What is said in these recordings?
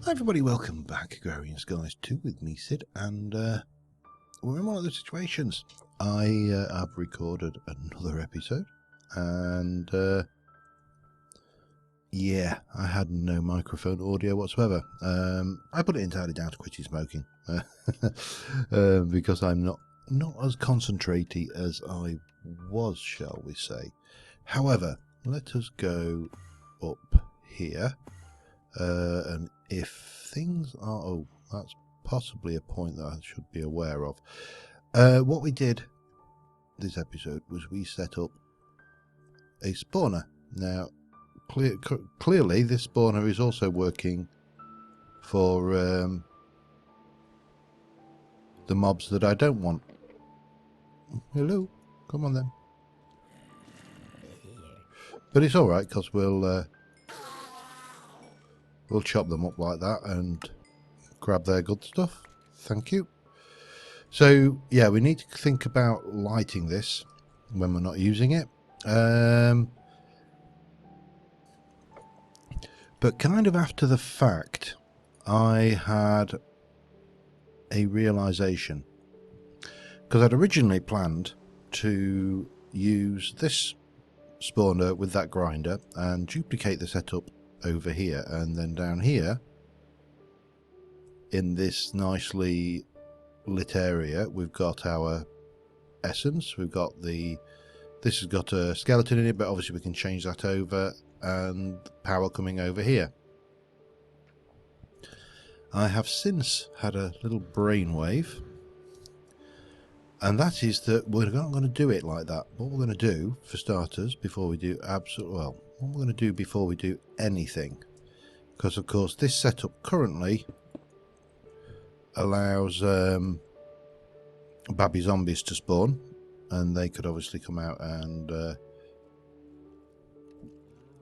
Hi everybody, welcome back, Agrarian Skies 2 with me, Sid, and we're in one of the situations. I have recorded another episode, and yeah, I had no microphone audio whatsoever. I put it entirely down to quitting smoking, because I'm not as concentrated as I was, shall we say. However, let us go up here, and if things are... oh, that's possibly a point that I should be aware of. What we did this episode was we set up a spawner. Now, clearly this spawner is also working for the mobs that I don't want. Hello, come on then. But it's alright, because we'll chop them up like that and grab their good stuff. Thank you. So, yeah, we need to think about lighting this when we're not using it. But kind of after the fact, I had a realisation. Because I'd originally planned to use this spawner with that grinder and duplicate the setup over here, and then down here in this nicely lit area we've got our essence. We've got this has got a skeleton in it, but obviously we can change that over, and power coming over here. I have since had a little brainwave, and that is that we're not going to do it like that. What we're going to do, for starters, before we do what we're going to do before we do anything, because of course this setup currently allows baby zombies to spawn, and they could obviously come out and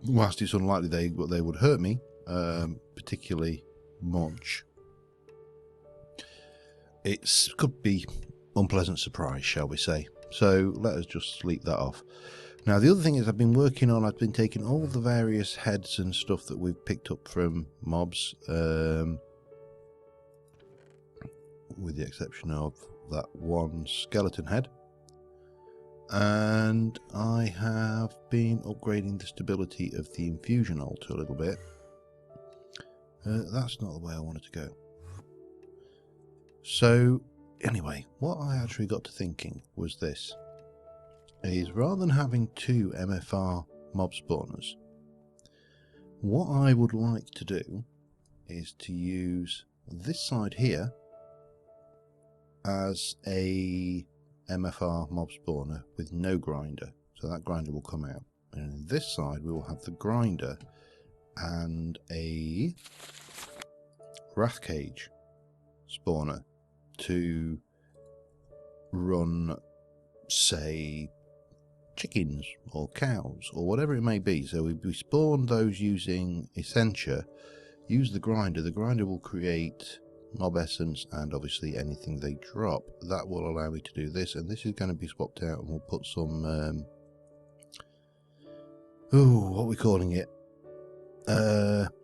whilst it's unlikely they would hurt me particularly much, it could be unpleasant surprise, shall we say. So let us just sleep that off. Now the other thing is I've been taking all the various heads and stuff that we've picked up from mobs, with the exception of that one skeleton head, and I have been upgrading the stability of the infusion altar a little bit. That's not the way I wanted to go. So anyway, what I actually got to thinking was this, is rather than having two MFR mob spawners, what I would like to do is to use this side here as a MFR mob spawner with no grinder, so that grinder will come out, and on this side we will have the grinder and a wrath cage spawner to run, say, chickens or cows or whatever it may be. So we spawn those using Essentia, use the grinder will create mob essence, and obviously anything they drop, that will allow me to do this. And this is going to be swapped out, and we'll put some what are we calling it,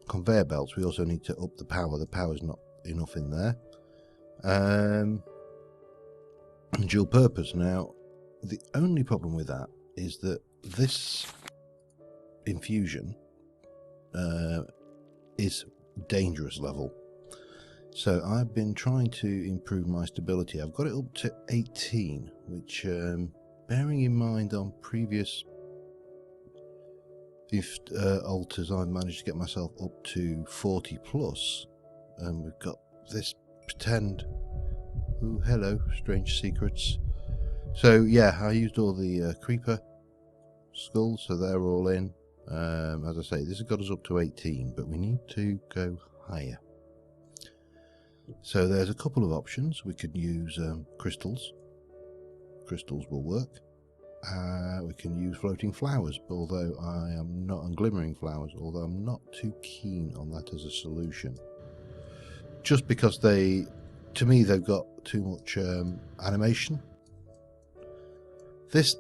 conveyor belts. We also need to up the power's not enough in there. Dual purpose. Now the only problem with that is that this infusion is dangerous level. So I've been trying to improve my stability. I've got it up to 18, which, bearing in mind on previous altars, I've managed to get myself up to 40 plus. And we've got this pretend... ooh, hello, strange secrets. So yeah, I used all the creeper skulls, so they're all in. As I say, this has got us up to 18, but we need to go higher. So there's a couple of options. We could use crystals. Crystals will work. We can use floating flowers, although I am not, and glimmering flowers, although I'm not too keen on that as a solution. Just because to me, they've got too much animation. These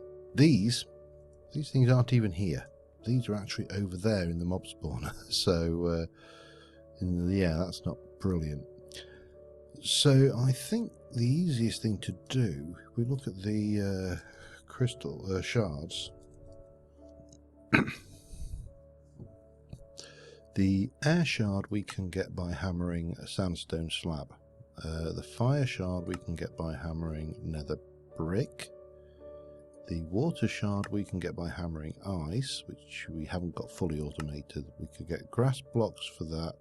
things aren't even here. These are actually over there in the mob spawner. So Yeah, that's not brilliant. So I think the easiest thing to do, if we look at the crystal shards, the air shard we can get by hammering a sandstone slab. The fire shard we can get by hammering nether brick. The water shard we can get by hammering ice, which we haven't got fully automated. We could get grass blocks for that.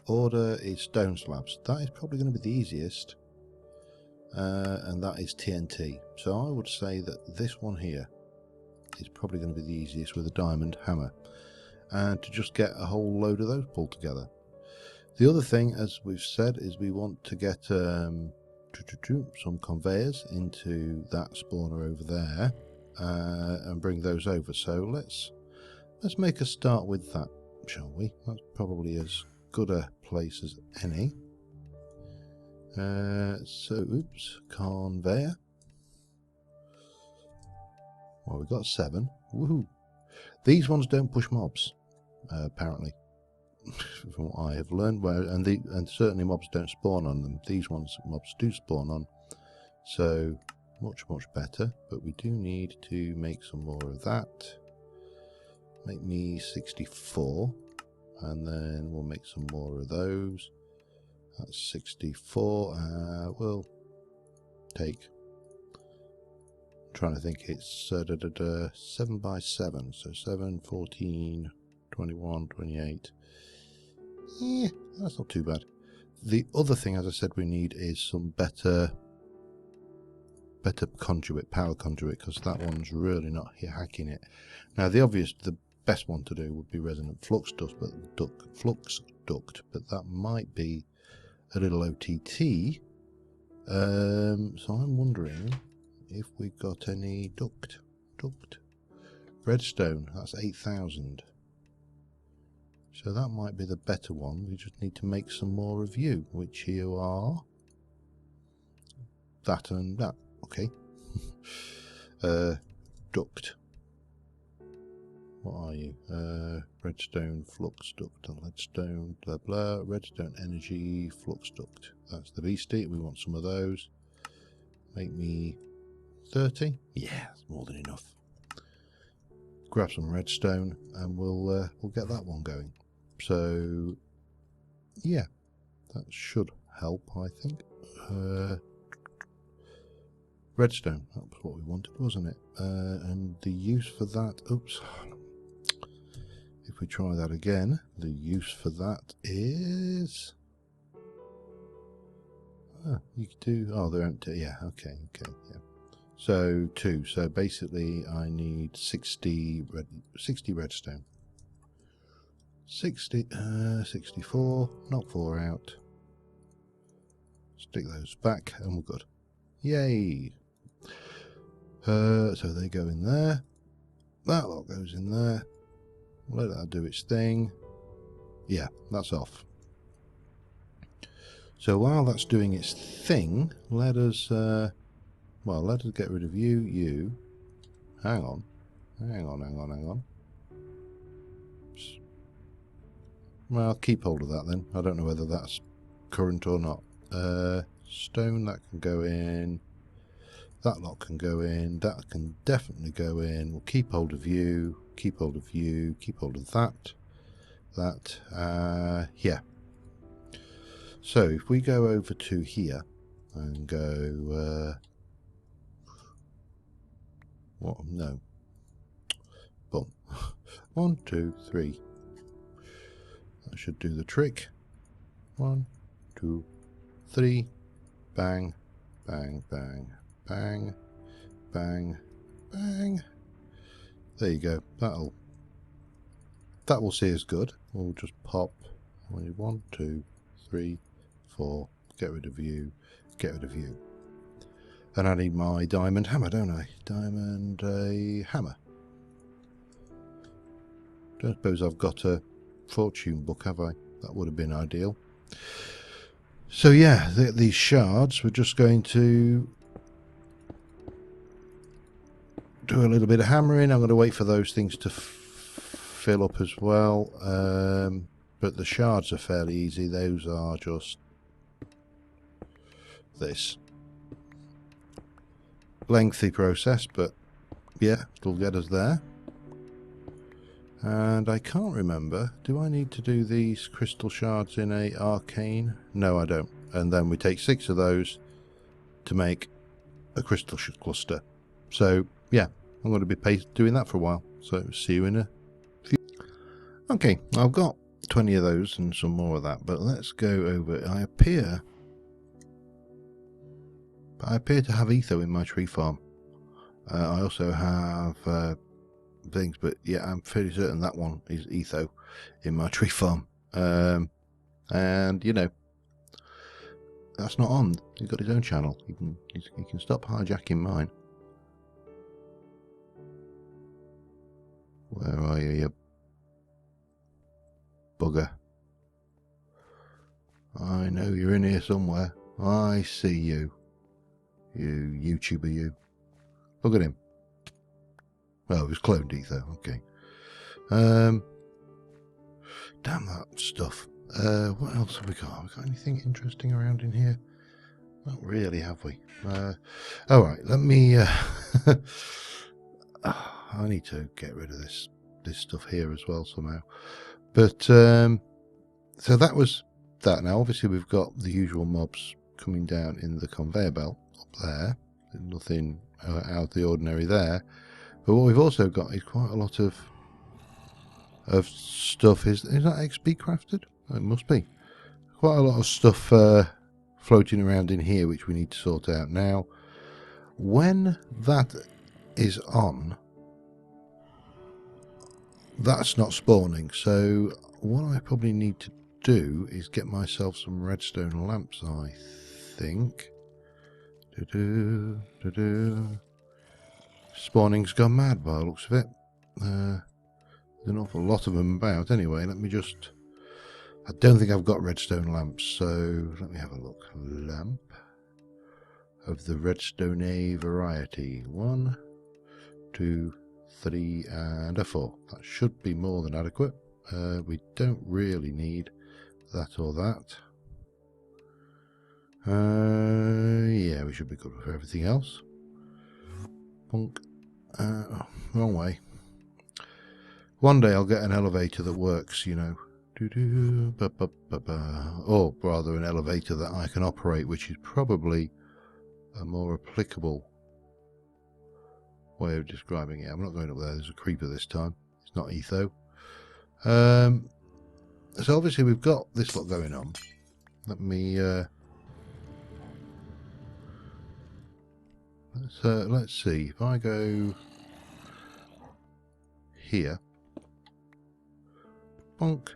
Order is stone slabs. That is probably going to be the easiest. And that is TNT. So I would say that this one here is probably going to be the easiest with a diamond hammer. And to just get a whole load of those pulled together. The other thing, as we've said, is we want to get some conveyors into that spawner over there and bring those over. So let's make a start with that, shall we? That's probably as good a place as any. Oops, conveyor. Well, we've got 7. Woohoo! These ones don't push mobs, apparently, from what I have learned. And certainly mobs don't spawn on them. These ones mobs do spawn on, so much better. But we do need to make some more of that. Make me 64, and then we'll make some more of those. That's 64. We'll take. I'm trying to think. It's 7 by 7, so 7, 14, 21, 28. Yeah, that's not too bad. The other thing, as I said, we need is some better conduit, power conduit, because that one's really not hacking it. Now, the best one to do would be resonant flux duct, but that might be a little OTT. So I'm wondering if we've got any duct. Redstone, that's 8,000. So that might be the better one. We just need to make some more of you, which you are that and that. Okay. Duct. What are you? Redstone flux duct, leadstone, blah blah, redstone energy flux duct. That's the beastie. We want some of those. Make me 30. Yeah, that's more than enough. Grab some redstone and we'll get that one going. So yeah, that should help, I think. Redstone, that was what we wanted, wasn't it? And the use for that, oops, if we try that again, the use for that is, you could do, they're empty, yeah, okay, yeah. So 2, so basically I need 60 redstone. 64, knock 4 out, stick those back, and we're good. Yay! So they go in there, that lot goes in there, let that do its thing. Yeah, that's off. So while that's doing its thing, let us get rid of you. Hang on. Well, I'll keep hold of that then. I don't know whether that's current or not. Stone, that can go in. That lot can go in. That can definitely go in. We'll keep hold of you. Keep hold of you. Keep hold of that. Yeah. So if we go over to here and go, what? No. Boom. 1, 2, 3. That should do the trick. 1, 2, 3. Bang, bang, bang, bang, bang, bang. There you go. That will see us good. We'll just pop 1, 2, 3, 4. Get rid of you. Get rid of you. And I need my diamond hammer, don't I? Diamond hammer. Don't suppose I've got a fortune book, have I? That would have been ideal. So yeah, these shards, we're just going to do a little bit of hammering. I'm going to wait for those things to fill up as well. but the shards are fairly easy. Those are just this. Lengthy process, but yeah, it'll get us there. And I can't remember, do I need to do these crystal shards in a arcane? No, I don't. And then we take 6 of those to make a crystal cluster. So yeah, I'm going to be doing that for a while. So see you in a few. Okay, I've got 20 of those and some more of that, but let's go over. I appear to have etho in my tree farm. I also have things, but yeah, I'm fairly certain that one is etho in my tree farm. And you know, that's not on. He's got his own channel. He can stop hijacking mine. Where are you, you bugger? I know you're in here somewhere. I see you. You YouTuber, you. Look at him. Oh, it was cloned etho. Okay. Damn that stuff. What else have we got? Have we got anything interesting around in here? Not really, have we? Alright, let me... I need to get rid of this stuff here as well somehow. But, so that was that. Now, obviously, we've got the usual mobs coming down in the conveyor belt up there. Nothing out of the ordinary there. But what we've also got is quite a lot of stuff. Is that XP crafted? It must be. Quite a lot of stuff floating around in here which we need to sort out. Now, when that is on, that's not spawning. So what I probably need to do is get myself some redstone lamps, I think. Spawning's gone mad by the looks of it. There's an awful lot of them about. Anyway, let me just... I don't think I've got redstone lamps, so let me have a look. Lamp of the redstone A variety. 1, 2, 3, and a 4. That should be more than adequate. We don't really need that or that. Yeah, we should be good for everything else. Punk. Oh, wrong way. One day I'll get an elevator that works, you know. Or rather an elevator that I can operate, which is probably a more applicable way of describing it. I'm not going up there. There's a creeper this time. It's not etho. So obviously we've got this lot going on. Let me... let's see. If I go here, bonk,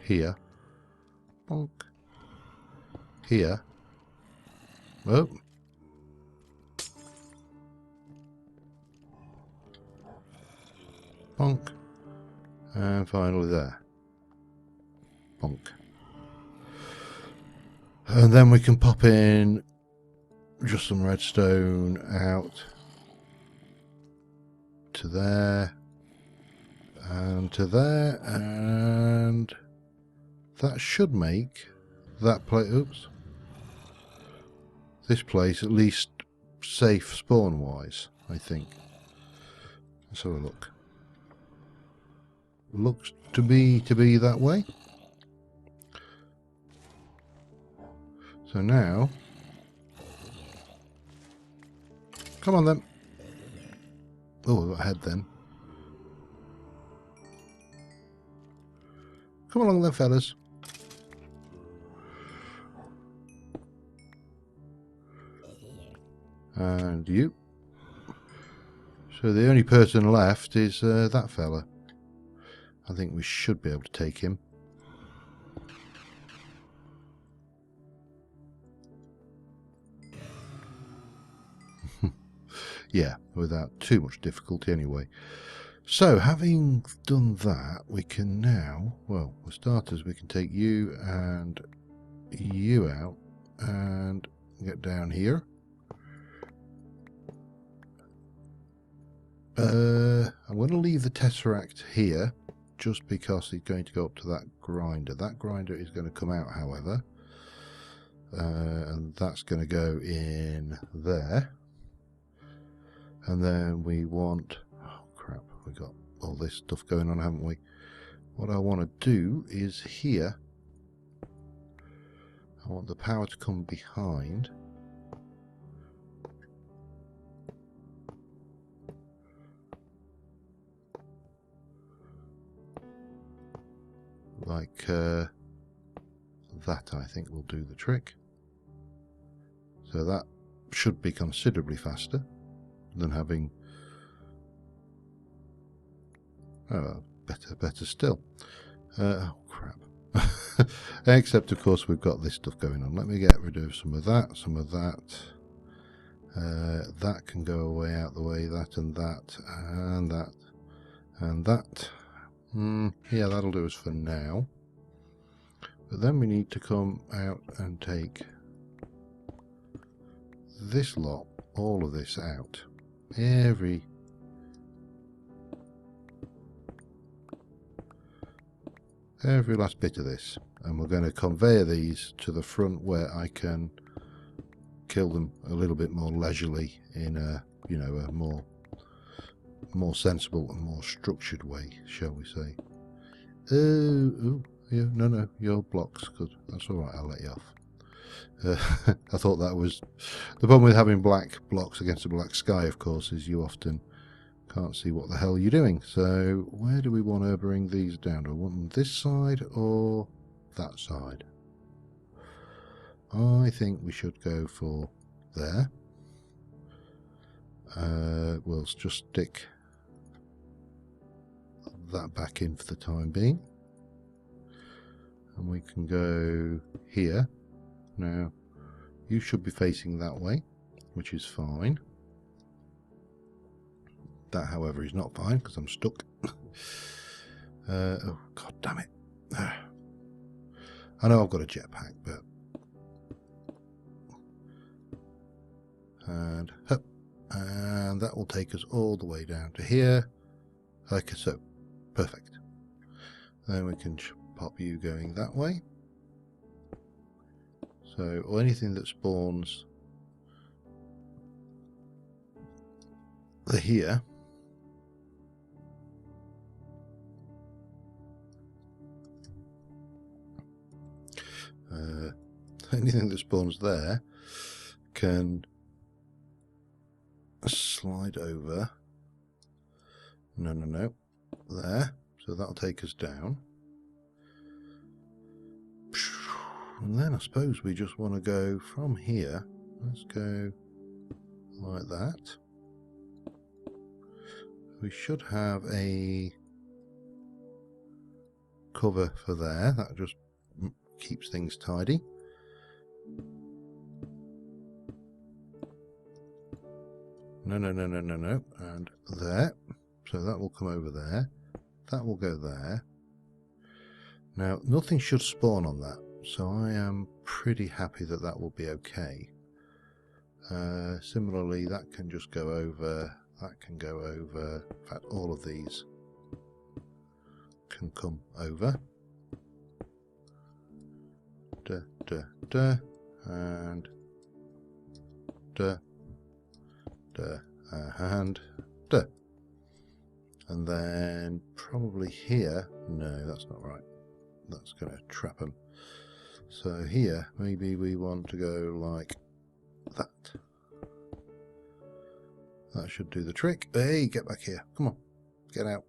here, bonk, here, oh, bonk, and finally there, bonk. And then we can pop in just some redstone out to there and to there, and that should make that place, oops, this place at least safe spawn wise, I think. Let's have a look. Looks to be that way. So now, come on then. Oh, we've got a head then. Come along then, fellas. And you. So the only person left is that fella. I think we should be able to take him. Yeah, without too much difficulty anyway. So, having done that, we can now, well, for starters, we can take you and you out and get down here. I'm going to leave the Tesseract here, just because it's going to go up to that grinder. That grinder is going to come out, however, and that's going to go in there. And then we want, oh crap, we got all this stuff going on, haven't we? What I want to do is here, I want the power to come behind. Like that, I think will do the trick. So that should be considerably faster than having, oh, better still. Oh crap. Except of course we've got this stuff going on. Let me get rid of some of that, that can go away out the way, that and that, and that, and that. Yeah, that'll do us for now. But then we need to come out and take this lot, all of this out. Every last bit of this. And we're going to conveyor these to the front where I can kill them a little bit more leisurely in a, you know, a more sensible and more structured way, shall we say. Oh, yeah, no, your blocks, good. That's all right, I'll let you off. I thought that was the problem with having black blocks against a black sky, of course, is you often can't see what the hell you're doing. So where do we want to bring these down? Do we want them this side or that side? I think we should go for there. We'll just stick that back in for the time being, and we can go here. Now you should be facing that way, which is fine. That, however, is not fine because I'm stuck. Oh god damn it. I know I've got a jetpack, but and that will take us all the way down to here, like so. Perfect. Then we can pop you going that way. So, or anything that spawns here, anything that spawns there can slide over. No. There. So that'll take us down. And then I suppose we just want to go from here. Let's go like that. We should have a cover for there. That just keeps things tidy. No. And there. So that will come over there. That will go there. Now, nothing should spawn on that, so I am pretty happy that that will be okay. Similarly, that can just go over, that can go over. In fact, all of these can come over. And and then probably here. No, that's not right. That's going to trap them. So here, maybe we want to go like that. That should do the trick. Hey, get back here. Come on. Get out.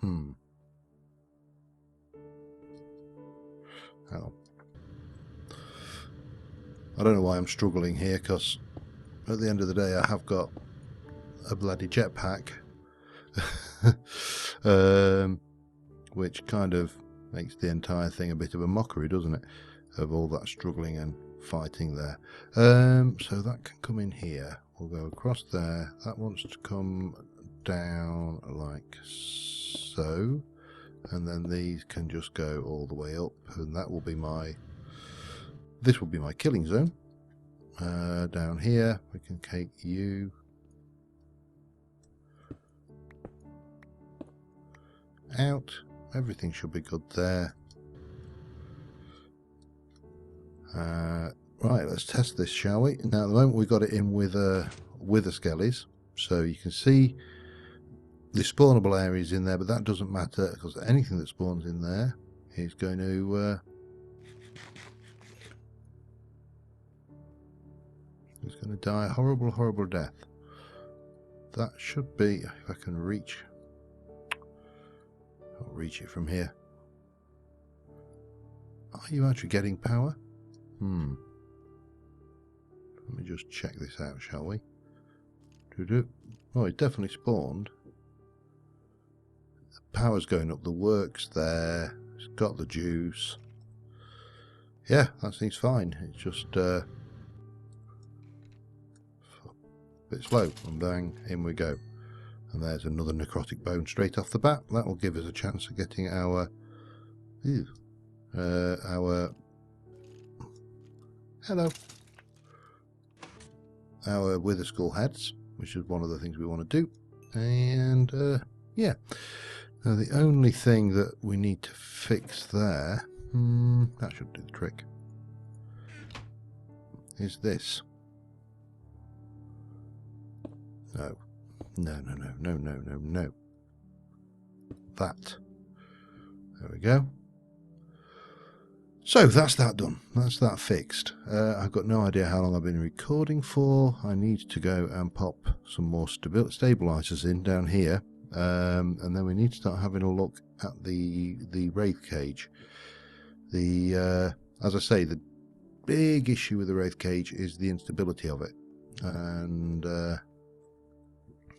Hang on. I don't know why I'm struggling here, because at the end of the day I have got a bloody jetpack. Which kind of makes the entire thing a bit of a mockery, doesn't it? Of all that struggling and fighting there. So that can come in here. We'll go across there. That wants to come down like so. And then these can just go all the way up. And that will be my... This will be my killing zone. Down here, we can take you. out. Everything should be good there. Right, let's test this, shall we? Now, at the moment, we've got it in with wither skellies, so you can see the spawnable areas in there, but that doesn't matter because anything that spawns in there is going to die a horrible, horrible death. That should be, if I can reach. I'll reach it from here. Are you actually getting power? Let me just check this out, shall we? Oh, it definitely spawned. The power's going up, the work's there, it's got the juice. Yeah, that seems fine. It's just a bit slow, and bang, in we go. And there's another necrotic bone straight off the bat. That will give us a chance of getting our wither skull heads, which is one of the things we want to do. And yeah, now the only thing that we need to fix there, that should do the trick, is this. No. That. There we go. So that's that done. That's that fixed. I've got no idea how long I've been recording for. I need to go and pop some more stabilizers in down here, and then we need to start having a look at the wraith cage. As I say, the big issue with the wraith cage is the instability of it. And let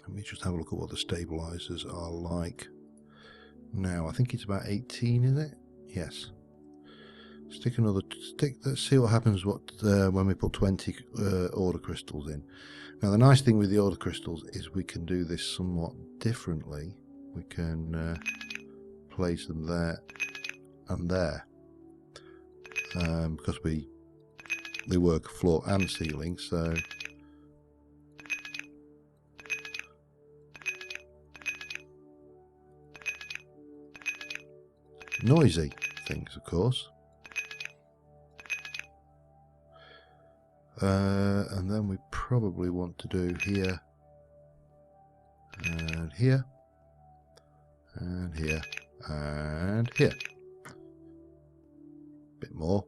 me just have a look at what the stabilizers are like now. I think it's about 18, is it? Yes. Stick another stick. Let's see what happens when we put 20 order crystals in. Now, the nice thing with the order crystals is we can do this somewhat differently. We can place them there and there, because they work floor and ceiling. So noisy things, of course. And then we probably want to do here and here and here and here. Bit more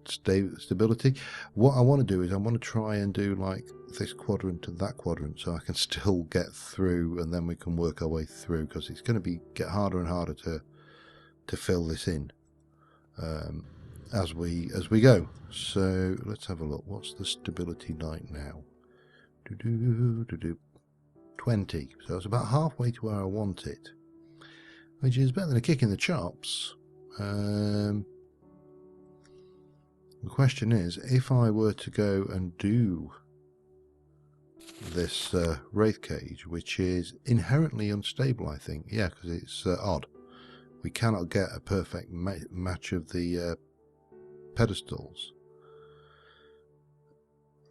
stability. What I want to do is I want to try and do like this quadrant and that quadrant, so I can still get through, and then we can work our way through, because it's going to get harder and harder to fill this in as we go. So let's have a look. What's the stability like now? 20. So it's about halfway to where I want it, which is better than a kick in the chops. The question is, if I were to go and do this wraith cage, which is inherently unstable, I think, yeah, because it's odd. We cannot get a perfect match of the pedestals.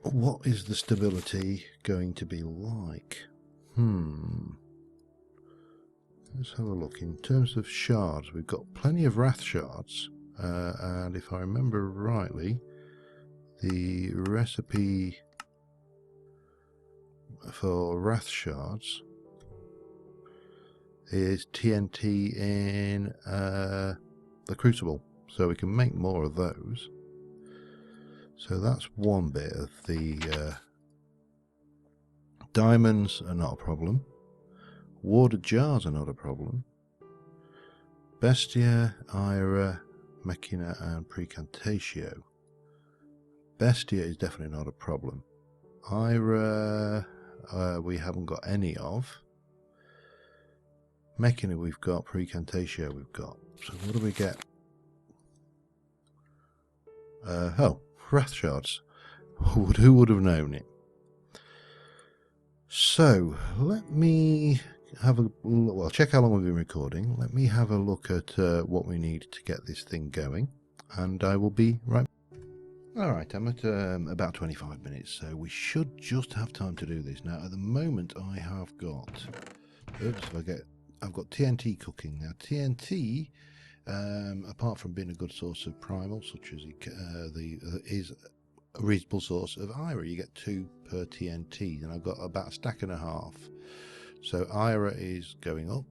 What is the stability going to be like? Let's have a look. In terms of shards, we've got plenty of wrath shards, and if I remember rightly, the recipe for wrath shards is TNT in the crucible, so we can make more of those. So that's one bit of the diamonds are not a problem. Warded jars are not a problem. Bestia, Ira, Mechina and Precantatio. Bestia is definitely not a problem. Ira we haven't got any of. Mechina we've got, Precantatio we've got. So what do we get? Oh, wrath shards. Who would have known it? So let me have a well, check how long we've been recording. Let me have a look at what we need to get this thing going, and I will be right. Alright, I'm at about 25 minutes, so we should just have time to do this. Now, at the moment, I have got, oops, if I get I've got TNT cooking. Now TNT, apart from being a good source of primal, such as is a reasonable source of IRA. You get 2 per TNT, and I've got about a stack and a half. So IRA is going up.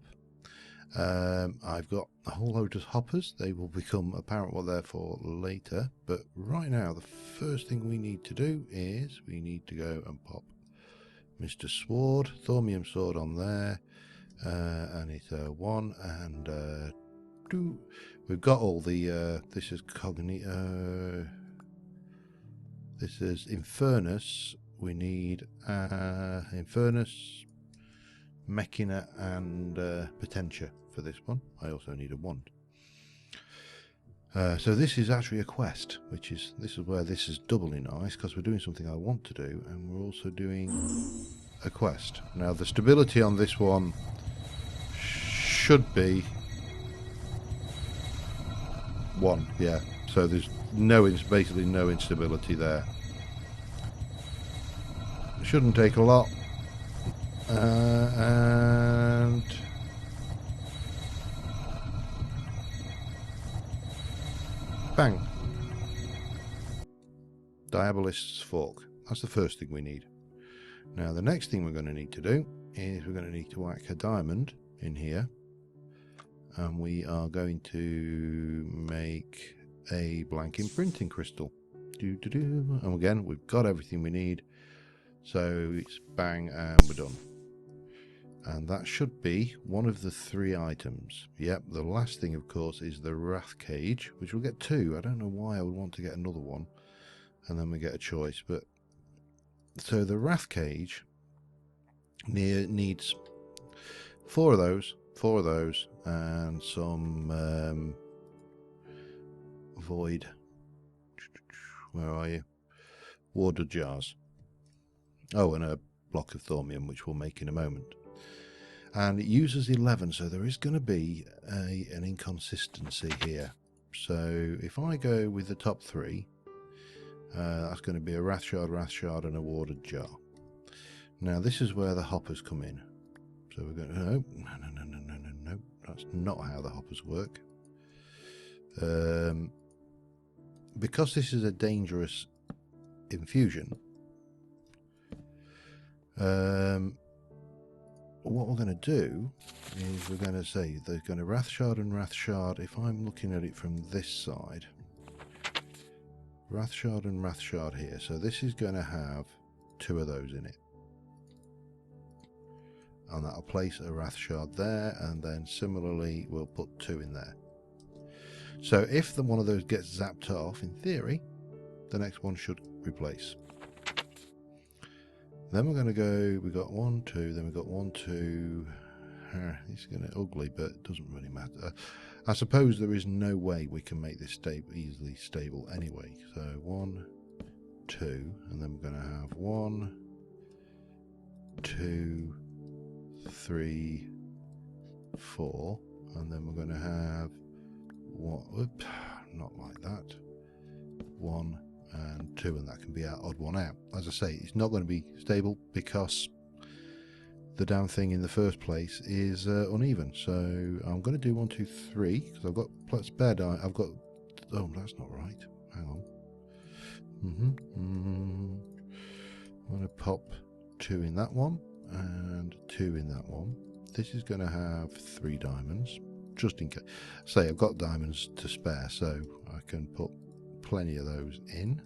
I've got a whole load of hoppers. They will become apparent what they're for later. But right now, the first thing we need to do is we need to go and pop Mr. Sword, Thaumium Sword on there. And it's 1 and 2. We've got all the, this is this is Infernus. We need Infernus, Mechina and Potentia for this one. I also need a wand. So this is actually a quest, this is where this is doubly nice, because we're doing something I want to do, and we're also doing a quest. Now the stability on this one should be 1, yeah. So there's basically no instability there. It shouldn't take a lot. And bang. Diabolist's Fork. That's the first thing we need. Now the next thing we're going to need to do is we're going to need to whack a diamond in here. And we are going to make a blank imprinting crystal. And again, we've got everything we need. So it's bang and we're done. And that should be one of the 3 items. Yep, the last thing, of course, is the Wrath Cage, which we'll get 2. I don't know why I would want to get another one. And then we get a choice. But so the Wrath Cage needs 4 of those, and some void. Where are you? Warded jars. Oh, and a block of thaumium, which we'll make in a moment. And it uses 11, so there is going to be an inconsistency here. So if I go with the top 3, that's going to be a wrath shard, and a warded jar. Now this is where the hoppers come in. So we're going to no. That's not how the hoppers work. Because this is a dangerous infusion. What we're going to do is we're going to say there's going to wrath shard and wrath shard. If I'm looking at it from this side, wrath shard and wrath shard here. So this is going to have 2 of those in it. And that'll place a wrath shard there, and then similarly we'll put 2 in there. So if one of those gets zapped off, in theory, the next one should replace. Then we're going to go, we got 1, 2, then we got 1, 2. It's going to ugly, but it doesn't really matter. I suppose there is no way we can make this easily stable anyway. So 1, 2, and then we're going to have 1, 2, 3, 4, and then we're going to have not like that, 1 and 2, and that can be our odd one out. As I say, it's not going to be stable because the damn thing in the first place is uneven. So I'm going to do 1, 2, 3 because I've got spare die. I've got, oh, that's not right. Hang on. I'm going to pop 2 in that one and 2 in that one. This is going to have 3 diamonds, just in case. Say I've got diamonds to spare, so I can put plenty of those in.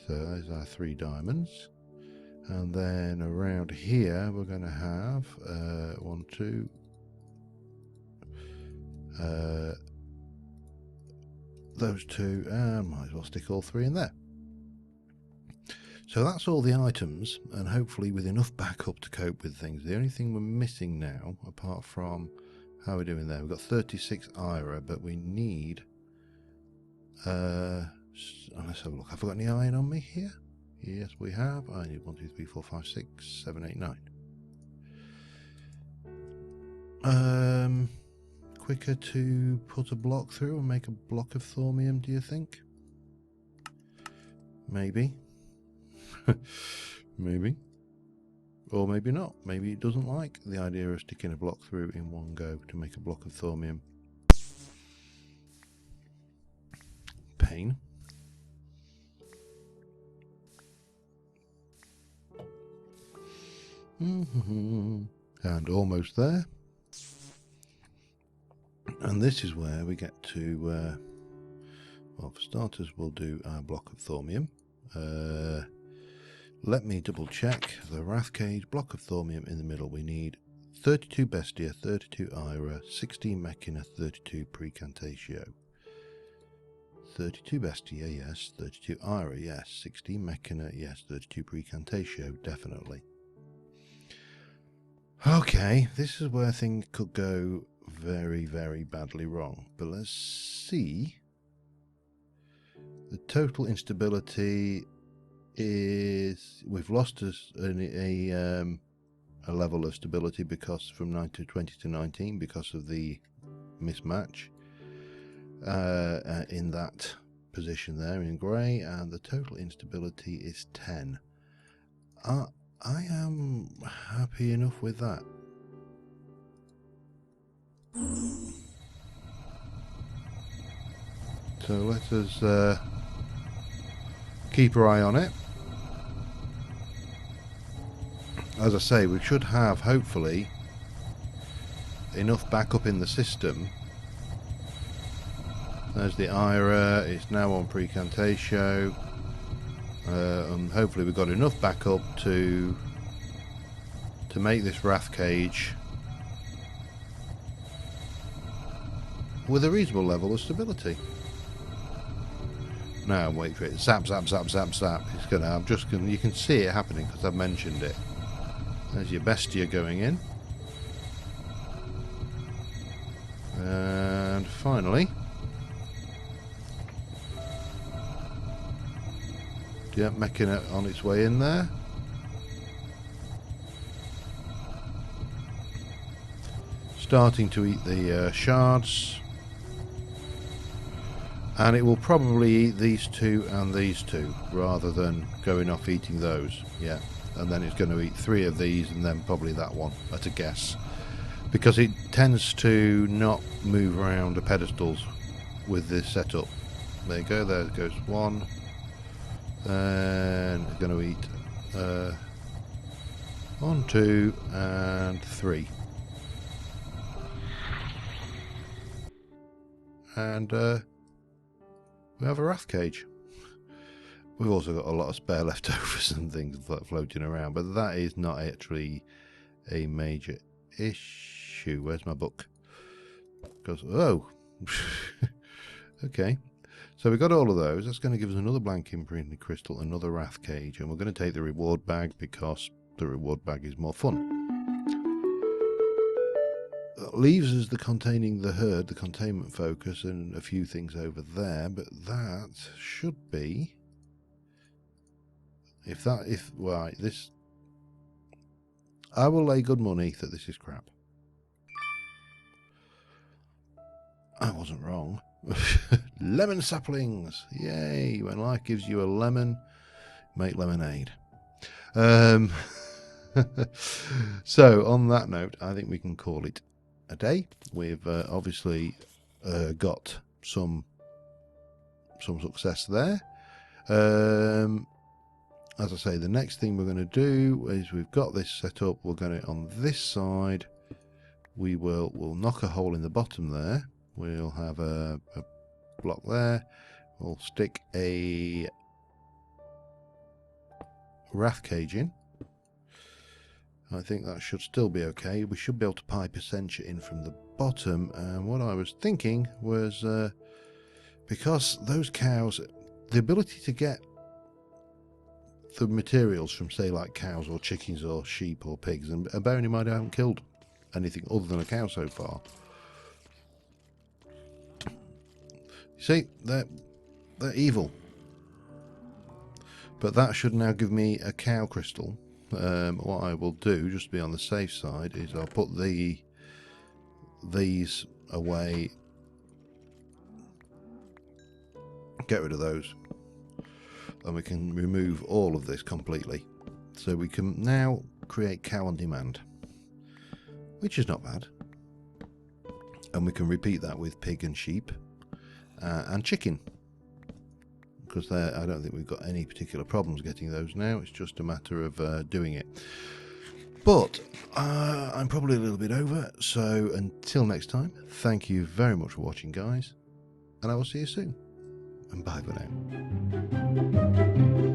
So those are 3 diamonds. And then around here we're going to have 1, 2, those 2, and might as well stick all 3 in there. So that's all the items, and hopefully with enough backup to cope with things. The only thing we're missing now, apart from how we're doing there, we've got 36 IRA, but we need let's have a look. Have I got any iron on me here? Yes, we have. I need 1, 2, 3, 4, 5, 6, 7, 8, 9. Quicker to put a block through and make a block of thaumium, do you think? Maybe. Maybe. Or maybe not. Maybe it doesn't like the idea of sticking a block through in one go to make a block of thaumium. Pain. And almost there. And this is where we get to, well, for starters, we'll do our block of thaumium. Let me double check the wrath cage, block of thaumium in the middle. We need 32 bestia, 32 ira, 16 mechina, 32 precantatio. 32 bestia, yes. 32 ira, yes. 16 mechina, yes. 32 precantatio, definitely. Okay, this is where things could go very, very badly wrong. But let's see. The total instability is, we've lost a level of stability because from 20 to 19 because of the mismatch in that position there in grey, and the total instability is 10. I am happy enough with that. So let us keep our eye on it. As I say, we should have, hopefully, enough backup in the system. There's the IRA, it's now on precantatio. And hopefully we've got enough backup to make this wrath cage with a reasonable level of stability. Now wait for it. Zap, zap, zap, zap, zap. It's gonna. I'm just gonna. You can see it happening because I've mentioned it. There's your bestia going in, and finally, yeah, mechina on its way in there. Starting to eat the shards. And it will probably eat these two and these two, rather than going off eating those. Yeah, and then it's going to eat 3 of these and then probably that one, at a guess. Because it tends to not move around the pedestals with this setup. There you go, there goes 1. And it's going to eat 1, 2 and 3. And we have a wrath cage. We've also got a lot of spare leftovers and things floating around, but that is not actually a major issue. Where's my book? Because, oh, okay. So we've got all of those. That's going to give us another blank imprinted crystal, another wrath cage, and we're going to take the reward bag because the reward bag is more fun. Leaves us the containing the herd, the containment focus, and a few things over there, but that should be, right, this, I will lay good money that this is crap. I wasn't wrong. Lemon saplings, yay! When life gives you a lemon, make lemonade. So on that note, I think we can call it a day. We've obviously got some success there. As I say, the next thing we're going to do is we've got this set up. We're going to, on this side, we'll knock a hole in the bottom there. We'll have a block there. We'll stick a wrath cage in. I think that should still be okay. We should be able to pipe a censer in from the bottom. And what I was thinking was, because those cows, the ability to get the materials from, say, like cows or chickens or sheep or pigs, and bearing in mind I haven't killed anything other than a cow so far. See, they're evil. But that should now give me a cow crystal. What I will do, just to be on the safe side, is I'll put these away. Get rid of those. And we can remove all of this completely. So we can now create cow on demand, which is not bad. And we can repeat that with pig and sheep and chicken, because I don't think we've got any particular problems getting those now. It's just a matter of doing it. But I'm probably a little bit over, so until next time, thank you very much for watching, guys, and I will see you soon. And bye for now.